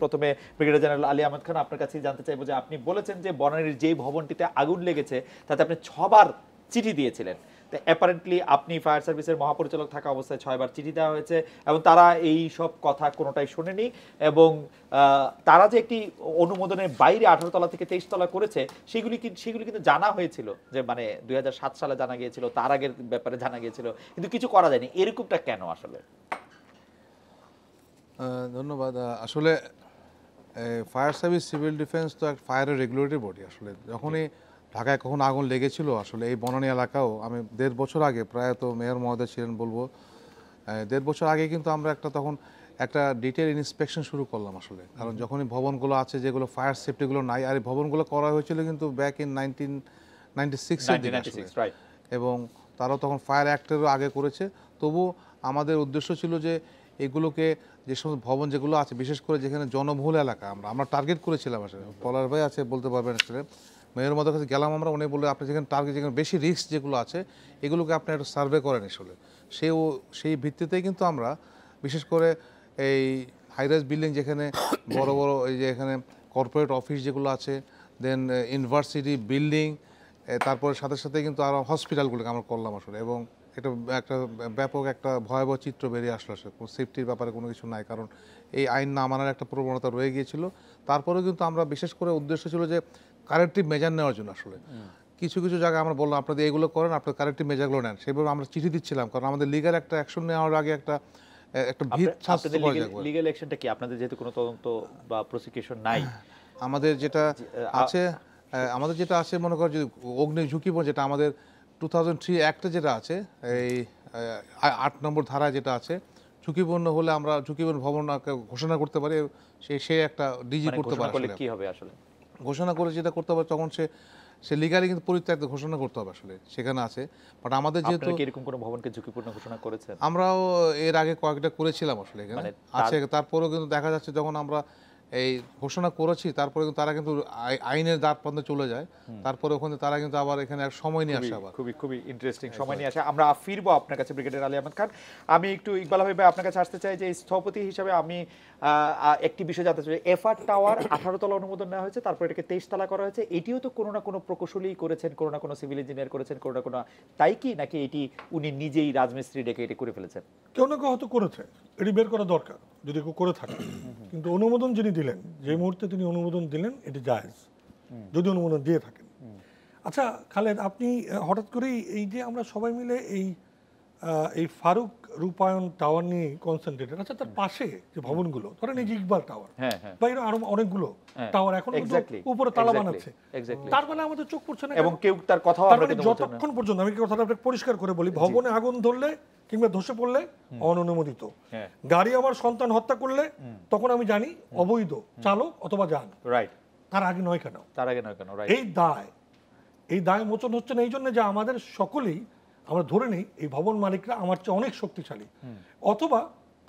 প্রথমে brigadier general Ali Ahmed Khan, আপনার কাছেই জানতে চাইবো যে আপনি বলেছেন যে বনানীর যেই ভবনটিতে আগুন লেগেছে তাতে আপনি 6 বার চিঠি দিয়েছিলেন। তো অ্যাপারেন্টলি আপনি ফায়ার সার্ভিসের মহাপরিচালক থাকা অবস্থায় 6 বার চিঠি দেওয়া হয়েছে এবং তারা এই সব কথা কোনোটাই শোনেনি এবং তারা যে একটি অনুমোদনের বাইরে 18 তলা থেকে 23 তলা করেছে সেগুলি কিন্তু জানা হয়েছিল, যে মানে 2007 সালে জানা গিয়েছিল, তার আগের ব্যাপারে জানা গিয়েছিল, কিন্তু কিছু করা যায়নি। এরকমটা কেন আসলে? ধন্যবাদ। আসলে ফায়ার সার্ভিস সিভিল ডিফেন্স তো একটা ফায়ারের রেগুলেটরি বডি। আসলে যখনই ঢাকায় কখন আগুন লেগেছিল, আসলে এই বনানী এলাকাও আমি 1.5 বছর আগে, প্রায় তো মেয়র মহোদয় ছিলেন বলবো, 1.5 বছর আগে কিন্তু আমরা তখন একটা ডিটেল ইন্সপেকশন শুরু করলাম আসলে। কারণ যখনই ভবনগুলো আছে যেগুলো ফায়ার সেফটিগুলো নাই, আর এই ভবনগুলো করা হয়েছিল কিন্তু ব্যাক ইন 1996 এর দিকে আসলে, এবং তারাও তখন ফায়ার অ্যাক্টেরও আগে করেছে। তবু আমাদের উদ্দেশ্য ছিল যে এগুলোকে, যে সমস্ত ভবন যেগুলো আছে বিশেষ করে যেখানে জনবহুল এলাকা আমরা টার্গেট করেছিলাম আসলে। পলার ভাই আছে বলতে পারবেন আসলে, মেয়র মধ্যে কাছে গেলাম আমরা, উনি বলে আপনি যেখানে টার্গেট, যেখানে বেশি রিস্ক যেগুলো আছে এগুলোকে আপনি একটা সার্ভে করেন আসলে। সেই ভিত্তিতেই কিন্তু আমরা বিশেষ করে এই হাইরাইজ বিল্ডিং যেখানে বড় বড় এই যে এখানে কর্পোরেট অফিস যেগুলো আছে, দেন ইউনিভার্সিটি বিল্ডিং, তারপরে সাথে সাথে কিন্তু আরও হসপিটালগুলোকে আমরা করলাম আসলে। এবং এটা একটা ব্যাপক একটা ভয়াবহ চিত্র বেরিয়ে আসলো আসলে। সেফটির ব্যাপারে কোনো কিছু নাই, কারণ এই আইন না মানার একটা প্রবণতা রয়ে গিয়েছিল। তারপরেও কিন্তু আমরা বিশেষ করে উদ্দেশ্য ছিল যে কারেক্টিভ মেজার নেওয়ার জন্য আসলে। কিছু কিছু জায়গায় আমরা বললাম আপনাদের এইগুলো করেন, আপনার কারেক্টিভ মেজারগুলো নেন, সেভাবে আমরা চিঠি দিচ্ছিলাম। কারণ আমাদের লিগাল একটা অ্যাকশন নেওয়ার আগে একটা ভিত স্বাস্থ্য লিগ্যাল অ্যাকশনটা কি আপনাদের, যেহেতু কোনো তদন্ত বা প্রসিকিউশন নাই? আমাদের যেটা আছে মনে কর যদি অগ্নি ঝুঁকি, যেটা আমাদের 2003 অ্যাক্টে যেটা আছে, এই 8 নম্বর ধারায় যেটা আছে, ঝুঁকিপূর্ণ হলে আমরা ঝুঁকিপূর্ণ ভবন ঘোষণা করতে পারি। সে একটা ডিজি করতে পারে। কি হবে আসলে ঘোষণা করে যেটা করতে পারে, তখন সে লিগালি কিন্তু পরিত্যক্ত ঘোষণা করতে হবে আসলে, সেখানে আছে। বাট আমাদের যেহেতু এরকম কোনো ভবনকে ঝুঁকিপূর্ণ ঘোষণা করেছেন, আমরাও এর আগে কয়েকটা করেছিলাম আসলে এখানে আছে। তারপরেও কিন্তু দেখা যাচ্ছে যখন আমরা এই ঘোষণা করেছি, তারপরে কিন্তু তারা কিন্তু আইনের দ্বার পর্যন্ত চলে যায়। তারপরে ওখানে তারা কিন্তু আবার এখানে এক সময় নিয়ে আসে, আবার খুবই ইন্টারেস্টিং সময় নিয়ে আসে। আমরা ফিরবো আপনার কাছে ব্রিগেডিয়ার আলী আহমেদ খান। আমি একটু ইকবাল হাবিব ভাই আপনার কাছে আসতে চাই যে স্থপতি হিসাবে আমি একটি বিষয় জানতে চাই। এফআর টাওয়ার 18 তলা অনুমোদন নেওয়া হয়েছে, তারপর এটাকে 23 তলা করা হয়েছে। এটিও তো কোনো না কোনো প্রকৌশলী করেছেন, কোনো না কোনো সিভিল ইঞ্জিনিয়ার করেছেন, কোনো না কোনো, তাই কি নাকি এটি উনি নিজেই রাজমিস্ত্রি ডেকে এটি করে ফেলেছেন? কেউ না কেউ হয়তো করেছে, এটি বের করা দরকার যদি কেউ করে থাকে। কিন্তু অনুমোদন যিনি দিলেন, যে মুহূর্তে তিনি অনুমোদন দিলেন, এটি জায়েজ যদি অনুমোদন দিয়ে থাকেন। আচ্ছা খালেদ, আপনি হঠাৎ করেই এই যে আমরা সবাই মিলে এই ফারুক রূপায়ণ টাওয়ার নিয়ে কনসেন্ট্রেটেড, আচ্ছা তার পাশে যে ভবনগুলো, ধরেন এই যে ইকবাল টাওয়ার বা আরো অনেকগুলো টাওয়ার এখন উপরে তালা বানাচ্ছে, তার মানে আমাদের চোখ পড়ছে না, এবং কেউ তার কথা যতক্ষণ পর্যন্ত, আমি কথাটা পরিষ্কার করে বলি, ভবনে আগুন ধরলে কিংবা ধসে পড়লে অননুমোদিত, গাড়ি আমার সন্তান হত্যা করলে তখন আমি জানি অবৈধ চালক অথবা যান, রাইট, তার আগে নয় কেন? এই দায় মোচন হচ্ছে না এই জন্য যে আমাদের সকলেই আমরা ধরে নেই এই ভবন মালিকরা আমার চেয়ে অনেক শক্তিশালী, অথবা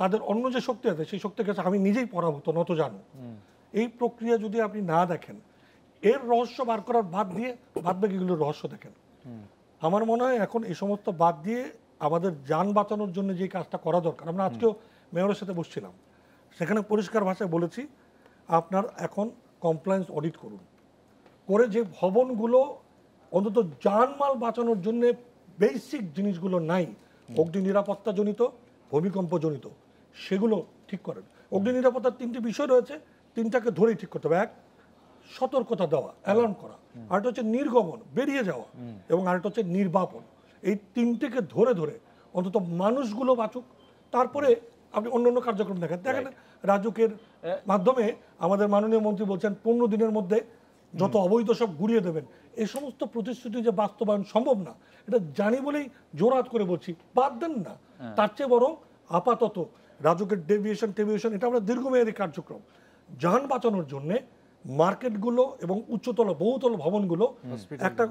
তাদের অন্য যে শক্তি আছে সেই শক্তির কাছে আমি নিজেই পরাভূত নত জানো। এই প্রক্রিয়া যদি আপনি না দেখেন, এর রহস্য বার করার বাদ বাকিগুলোর রহস্য দেখেন। আমার মনে হয় এখন এই সমস্ত বাদ দিয়ে আমাদের যান বাঁচানোর জন্য যে কাজটা করা দরকার, আমরা আজকেও মেয়রের সাথে বসছিলাম, সেখানে পরিষ্কার ভাষায় বলেছি আপনার এখন কমপ্লায়েন্স অডিট করুন, করে যে ভবনগুলো অন্তত জানমাল বাঁচানোর জন্য বেসিক জিনিসগুলো নাই, অগ্নি নিরাপত্তাজনিত, ভূমিকম্পজনিত, সেগুলো ঠিক করেন। অগ্নি নিরাপত্তার 3টি বিষয় রয়েছে, 3টাকে ধরেই ঠিক করতে হবে। এক, সতর্কতা দেওয়া, অ্যালার্ম করা, আরেকটা হচ্ছে নির্গমন, বেরিয়ে যাওয়া, এবং আরেকটা হচ্ছে নির্বাপন। এই 3টিকে ধরে ধরে অন্তত মানুষগুলো বাঁচুক, তারপরে আপনি অন্য কার্যক্রম দেখেন। রাজুকের মাধ্যমে আমাদের মাননীয় মন্ত্রী বলছেন 15 দিনের মধ্যে যত অবৈধ সব ঘুরিয়ে দেবেন। এই সমস্ত প্রতিশ্রুতি যে বাস্তবায়ন সম্ভব না, এটা জানি বলেই জোরাত করে বলছি, বাদ দেন না। তার চেয়ে বরং আপাতত রাজুকের টেভিয়েশন এটা আমরা দীর্ঘমেয়াদী কার্যক্রম, যান বাঁচানোর জন্যে মার্কেটগুলো এবং উচ্চতল বহুতল ভবনগুলো একটা,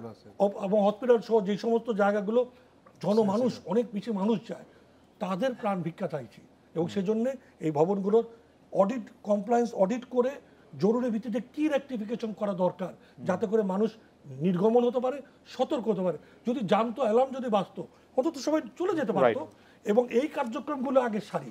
এবং হসপিটাল সহ যে সমস্ত জায়গাগুলো জনমানুষ অনেক বেশি মানুষ যায়, তাদের প্রাণ ভিক্ষা চাইছি। এবং সেজন্য এই ভবনগুলোর অডিট, কমপ্লায়েন্স অডিট করে জরুরি ভিত্তিতে কি রেকটিফিকেশন করা দরকার, যাতে করে মানুষ নির্গমন হতে পারে, সতর্ক হতে পারে। যদি জানতো, অ্যালার্ম যদি বাঁচতো, অন্তত সবাই চলে যেতে পারতো। এবং এই কার্যক্রমগুলো আগে সারি,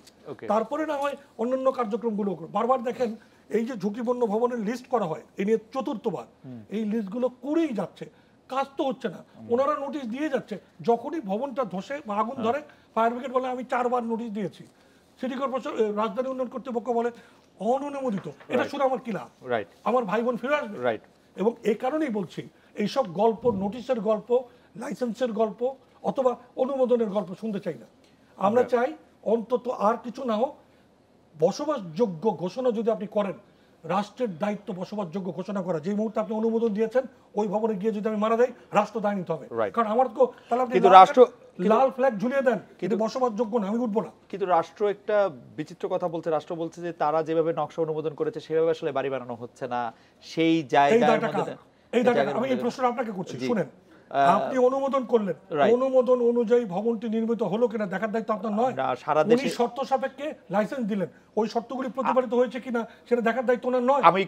তারপরে না হয় অন্যান্য কার্যক্রমগুলো। বারবার দেখেন এই যে ঝুঁকিপূর্ণ ভবনের লিস্ট করা হয় এই নিয়ে চতুর্থবার, এই লিস্টগুলো করেই যাচ্ছে, কাজ তো হচ্ছে না। ওনারা নোটিশ দিয়ে যাচ্ছে, যখনই ভবনটা ধসে বা আগুন ধরে ফায়ার ব্রিগেড বলে আমি 4 বার নোটিশ দিয়েছি, সিটি কর্পোরেশন রাজধানী উন্নয়ন কর্তৃপক্ষ বলে অনুমোদিত। এটা শুনে আমার কি লাভ? রাইট, আমার ভাই বোন ফিরে আসবে। রাইট। এবং এই কারণেই বলছি এইসব গল্প, নোটিশের গল্প, লাইসেন্সের গল্প অথবা অনুমোদনের গল্প শুনতে চাই না। আমরা চাই অন্তত আর কিছু না হোক, বসবাসযোগ্য ঘোষণা যদি আপনি করেন, রাষ্ট্রের দায়িত্ব বসবাসযোগ্য ঘোষণা করা। যে মুহূর্তে আপনি অনুমোদন দিয়েছেন ওই ভবনে গিয়ে যদি আমি মারা যাই, রাষ্ট্র দায় নিতে হবে। Right. কারণ আমার তো তাহলে আপনি কিন্তু রাষ্ট্র- লাল ফ্ল্যাগ ঝুলিয়ে দেন, কিন্তু বসবাসযোগ্য না, আমি উঠবো না। কিন্তু রাষ্ট্র একটা বিচিত্র কথা বলছে। রাষ্ট্র বলছে যে তারা যেভাবে নকশা অনুমোদন করেছে সেভাবে আসলে বাড়ি বানানো হচ্ছে না সেই এই জায়গার দায়টা কার? মধ্যে। এই দায়টা জায়গার কার? আমি এই মধ্যে- প্রশ্ন আপনাকে করছি, জি। শুনেন। আপনি অনুমোদন করলেন, Right. অনুমোদন অনুযায়ী ভবনটি নির্মিত হলো কিনা দেখার দায়িত্ব আপনার নয়। না, সারা উনি দেশে- শর্ত সাপেক্ষে লাইসেন্স দিলেন, ওই শর্তগুলি প্রতিপালিত হয়েছে কিনা সেটা দেখার দায়িত্ব ওনার নয়। আমি